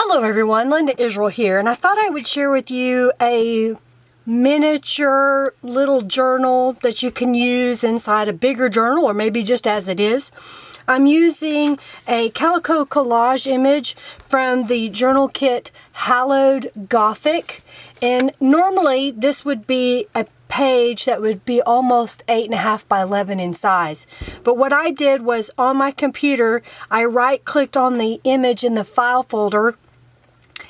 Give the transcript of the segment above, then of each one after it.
Hello everyone, Linda Israel here, and I thought I would share with you a miniature little journal that you can use inside a bigger journal or maybe just as it is. I'm using a Calico Collage image from the journal kit Hallowed Gothic, and normally this would be a page that would be almost 8.5 by 11 in size. But what I did was on my computer, I right-clicked on the image in the file folder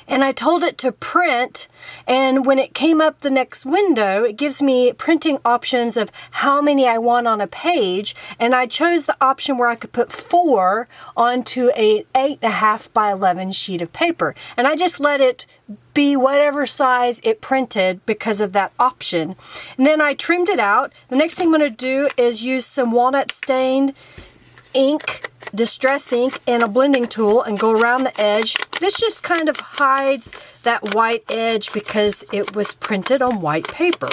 and I told it to print, and when it came up the next window, it gives me printing options of how many I want on a page, and I chose the option where I could put 4 onto an 8.5 by 11 sheet of paper. And I just let it be whatever size it printed because of that option. And then I trimmed it out. The next thing I'm going to do is use some walnut stained ink, distress ink, and a blending tool and go around the edge. This just kind of hides that white edge because it was printed on white paper.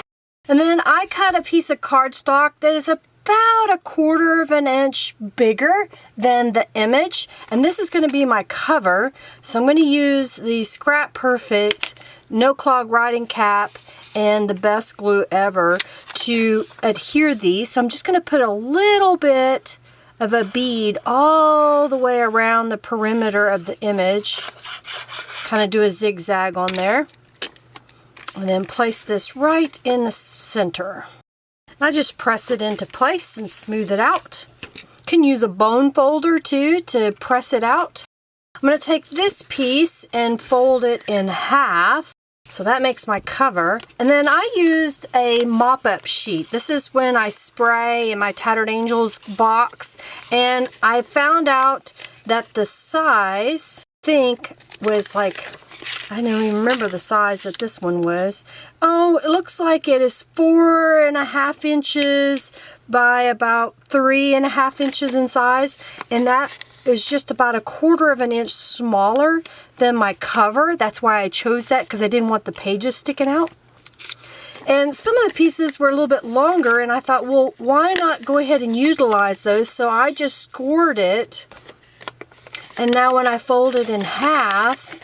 And then I cut a piece of cardstock that is about 1/4 inch bigger than the image, and this is going to be my cover. So I'm going to use the Scrap Perfect No Clog writing cap and the best glue ever to adhere these. So I'm just going to put a little bit of a bead all the way around the perimeter of the image. Kind of do a zigzag on there. And then place this right in the center. I just press it into place and smooth it out. You can use a bone folder too to press it out. I'm going to take this piece and fold it in half. So that makes my cover. And then I used a mop-up sheet. This is when I spray in my Tattered Angels box. And I found out that the size, I think, was like, I don't even remember the size that this one was. Oh, it looks like it is 4.5 inches by about 3.5 inches in size. And that is just about 1/4 inch smaller than my cover. That's why I chose that, because I didn't want the pages sticking out. And some of the pieces were a little bit longer, and I thought, well, why not go ahead and utilize those? So I just scored it, and now when I fold it in half,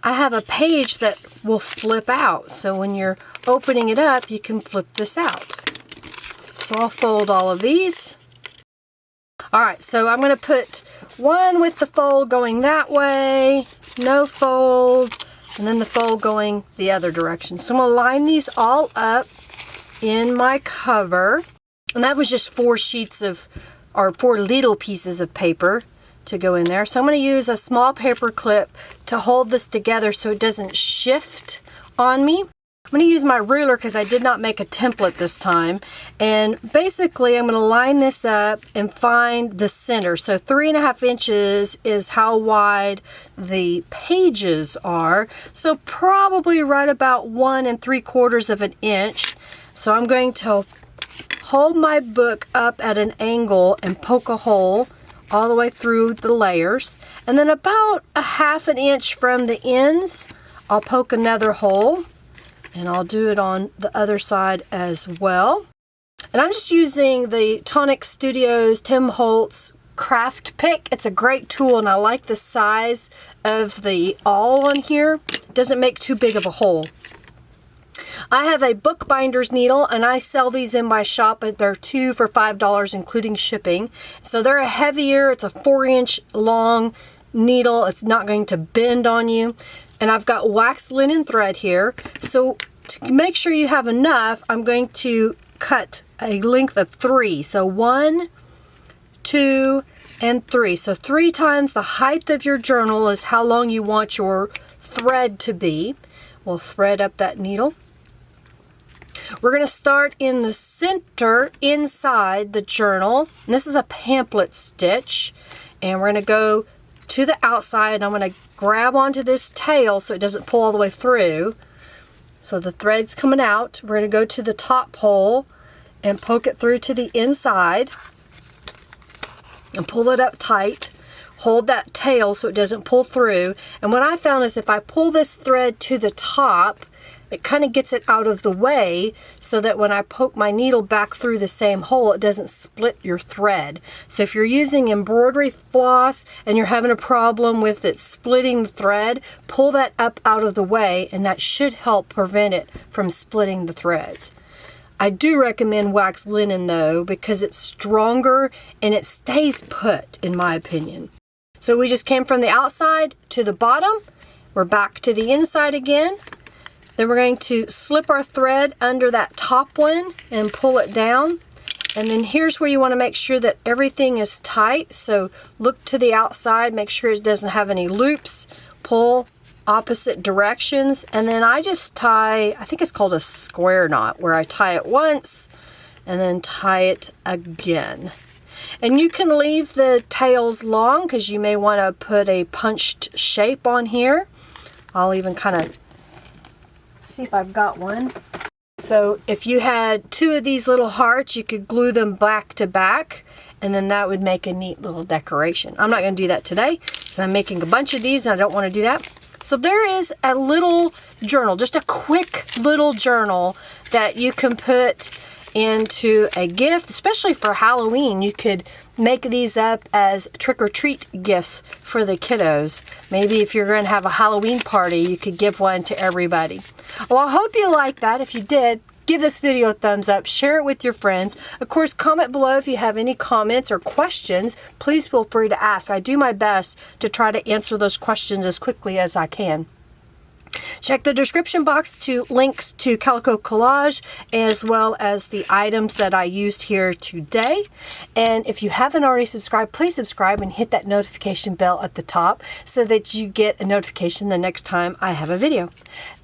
I have a page that will flip out. So when you're opening it up, you can flip this out. So I'll fold all of these. Alright, so I'm going to put one with the fold going that way, no fold, and then the fold going the other direction. So I'm going to line these all up in my cover. And that was just 4 sheets of, or 4 little pieces of paper to go in there. So I'm going to use a small paper clip to hold this together so it doesn't shift on me. I'm going to use my ruler because I did not make a template this time, and basically I'm going to line this up and find the center. So 3.5 inches is how wide the pages are, so probably right about 1 3/4 inch. So I'm going to hold my book up at an angle and poke a hole all the way through the layers, and then about 1/2 inch from the ends I'll poke another hole. And I'll do it on the other side as well. And I'm just using the Tonic Studios Tim Holtz craft pick. It's a great tool, and I like the size of the awl on here. It doesn't make too big of a hole. I have a bookbinder's needle, and I sell these in my shop, but they're 2 for $5 including shipping. So they're a heavier, it's a 4-inch long needle. It's not going to bend on you. And I've got waxed linen thread here. So to make sure you have enough, I'm going to cut a length of 3. So 1, 2, and 3. So 3 times the height of your journal is how long you want your thread to be. We'll thread up that needle. We're going to start in the center inside the journal. And this is a pamphlet stitch. And we're going to go to the outside, and I'm going to grab onto this tail so it doesn't pull all the way through. So the thread's coming out. We're going to go to the top hole and poke it through to the inside and pull it up tight. Hold that tail so it doesn't pull through. And what I found is if I pull this thread to the top, it kind of gets it out of the way so that when I poke my needle back through the same hole, it doesn't split your thread. So if you're using embroidery floss and you're having a problem with it splitting the thread, pull that up out of the way, and that should help prevent it from splitting the threads. I do recommend wax linen though, because it's stronger and it stays put, in my opinion. So we just came from the outside to the bottom. We're back to the inside again. Then we're going to slip our thread under that top one and pull it down. And then here's where you want to make sure that everything is tight. So look to the outside, make sure it doesn't have any loops. Pull opposite directions, and then I just tie, I think it's called a square knot, where I tie it once and then tie it again. And you can leave the tails long because you may want to put a punched shape on here. I'll even kind of see if I've got one. So if you had two of these little hearts, you could glue them back to back, and then that would make a neat little decoration. I'm not going to do that today because I'm making a bunch of these and I don't want to do that. So there is a little journal, just a quick little journal that you can put into a gift, especially for Halloween. You could make these up as trick-or-treat gifts for the kiddos. Maybe if you're going to have a Halloween party, you could give one to everybody. Well, I hope you liked that. If you did, give this video a thumbs up, share it with your friends. Of course, comment below if you have any comments or questions. Please feel free to ask. I do my best to try to answer those questions as quickly as I can. Check the description box to links to Calico Collage, as well as the items that I used here today. And if you haven't already subscribed, please subscribe and hit that notification bell at the top so that you get a notification the next time I have a video.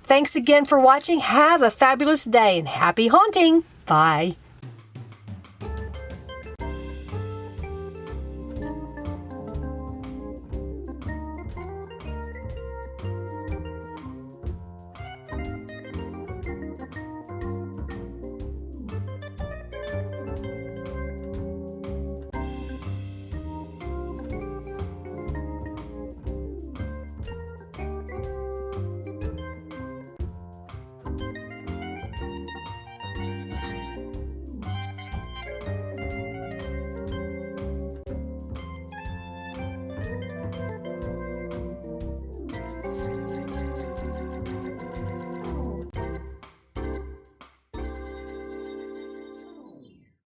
Thanks again for watching. Have a fabulous day and happy haunting. Bye.